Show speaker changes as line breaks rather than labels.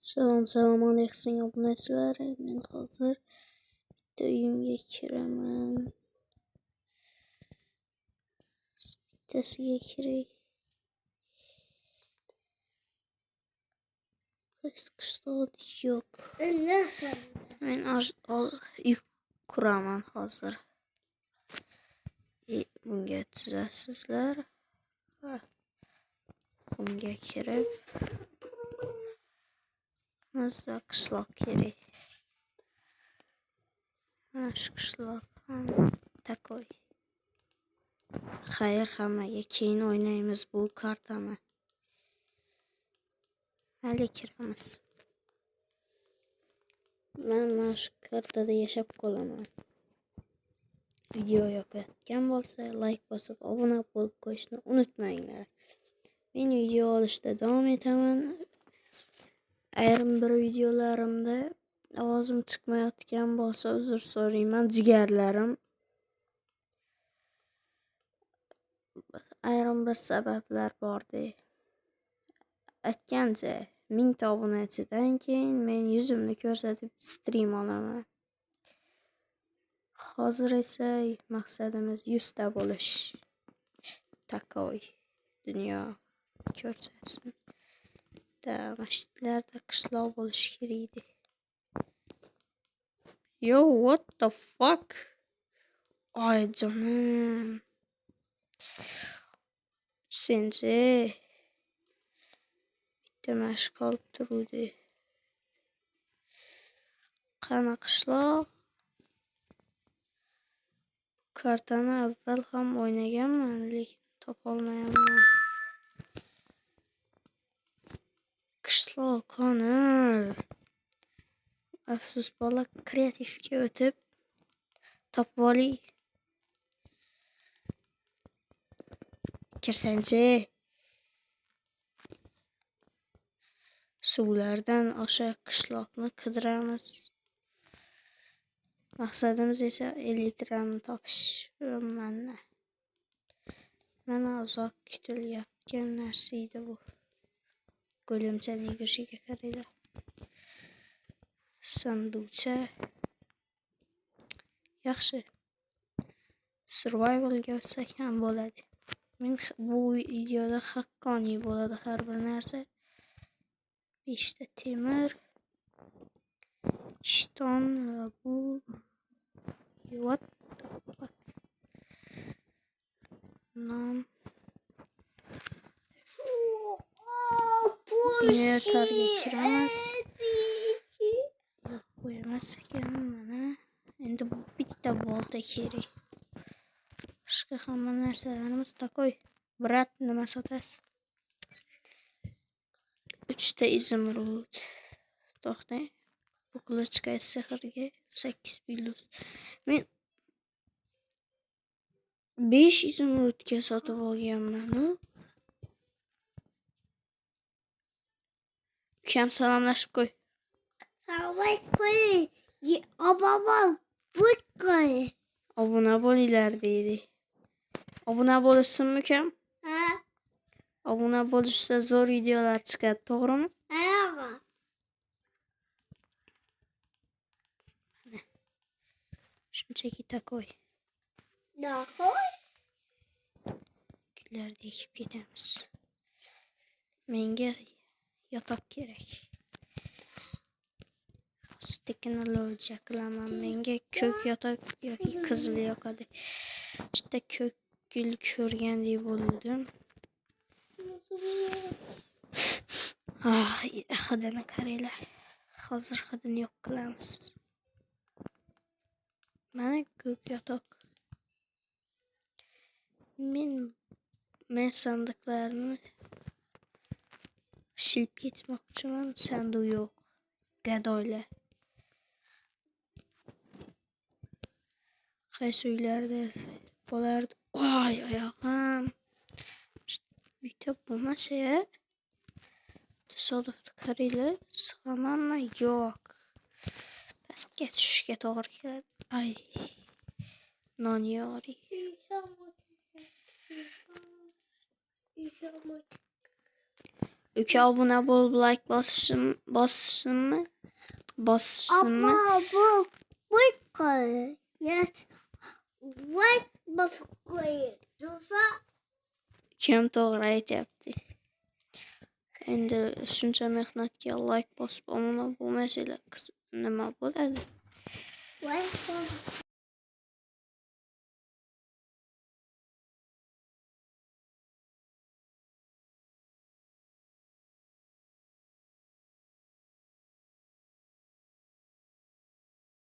Selam aleyküm obunachilar. Men hozir bitta uyimga kiraman. Bittasiga kiray. Qaysi qishloqda yo'q. Men uy quraman hozir. Bunga tuzasizlar. Bunga kirib mazza qishloq kerak. Mana shu qishloq ham takoy. Xayr, hammaga keyin o'ynaymiz bu kartani. Hali kiramiz. Men mana shu kartada yashab qolaman. Video yoqayotgan bo'lsa, like bosib, obuna bo'lib qo'yishni unutmanglar. Men video olishda davom etaman. Ayrim bir videolarimda ovozim chiqmayotgan bo'lsa, uzr so'rayman, jigarlarim. Ayrim bir sabablar bordi. Aytgancha, 1000 ta obunachidan keyin men yuzimni ko'rsatib stream olaman. Hozir esa maqsadimiz 100 ta bo'lish. Takoy dunyo ko'rsatsin. Masjidlarda qishloq bo'lishi kerak edi. Yo, what the fuck? Ay canım. Sence bitta mashq olib turuvdi. Qana qishloq? Kartani avval ham o'ynaganman, lekin topolmayapman. Qishloq qani? Afsus, bola kreativga o'tib topib olay. Kirsanchi. Suvlardan o'sha qishloqni qidiramiz. Maqsadimiz esa elitrani topish. Mana uzoq kutilayotgan narsa edi bu. Qo'limchani yugurishiga qaraylar. Sanduqcha. Yaxshi. Survivalga o'tsak ham bo'ladi. Men bu videoda haqqoniy bo'ladi har bir narsa. 5 ta temir, shton va bu what the fuck? Non. Inventarga kiramiz. Qo'ymas ekan mana. Endi bitta bolta kerak. Boshqa hamma narsalarimiz takoy. Brat, nima sotasiz? 3 ta izimrud. To'xtang. Bu qilichga sehrga 8 plus. Men 5 izimrudga sotib olganman. Ukam salomlashib qo'y. Obuna bo'linglar deydi. Obuna bo'lishsinmi ukam? Ha. Obuna bo'lishsa zo'r videolar chiqadi, to'g'rimi? Ha. Shunchaki takoy. Takoy? Gullarni ekib ketamiz. Menga yotoq kerak. Teknologiya qilaman. Menga ko'k yotoq yoki qizil yoqadi. Bitta ko'k gul ko'rgandek bo'ldim. Hidini qaranglar. Hozir hidini yo'q qilamiz. Mana ko'k yotoq. Men sandiqlarni shilib ketmoqchiman. Sanduq yo'q. Gadoylar. Qaysi uylarda bo'lardi? Voy, oyog'im. Uyda bo'lmasa-ya. Tasodifni qaranglar. Sig'amanmi? Yo'q. Pastga tushishga to'g'ri keladi. Ay. Non yori. Öykü abone bol like bassın mı?
Ama bu koy. Yes. Like basıp koyuyorsa
Kim doğru aytyapti. Endi shuncha mehnatga like bosib omona bo'lmasalar nima bo'ladi?
like